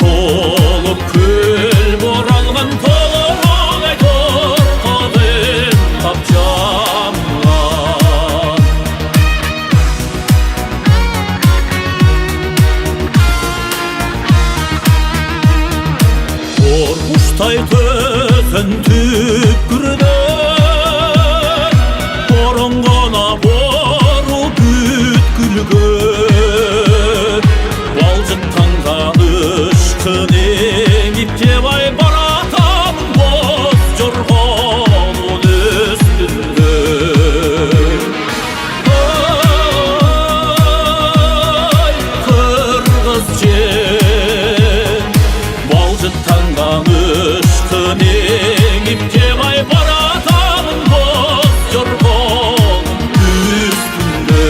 толып көл боралған толығай торқалын тапжамған. Қорқуштай төзін түккірді борынғана бору бүткілгі балжық таңдан ұшқын еңіптебай баратамын боз жорғалын үстінде. Ай, қырғыз жер балжық таңдан ұшқын еңіптебай баратамын боз жорғалын үстінде.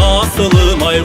Asılım ay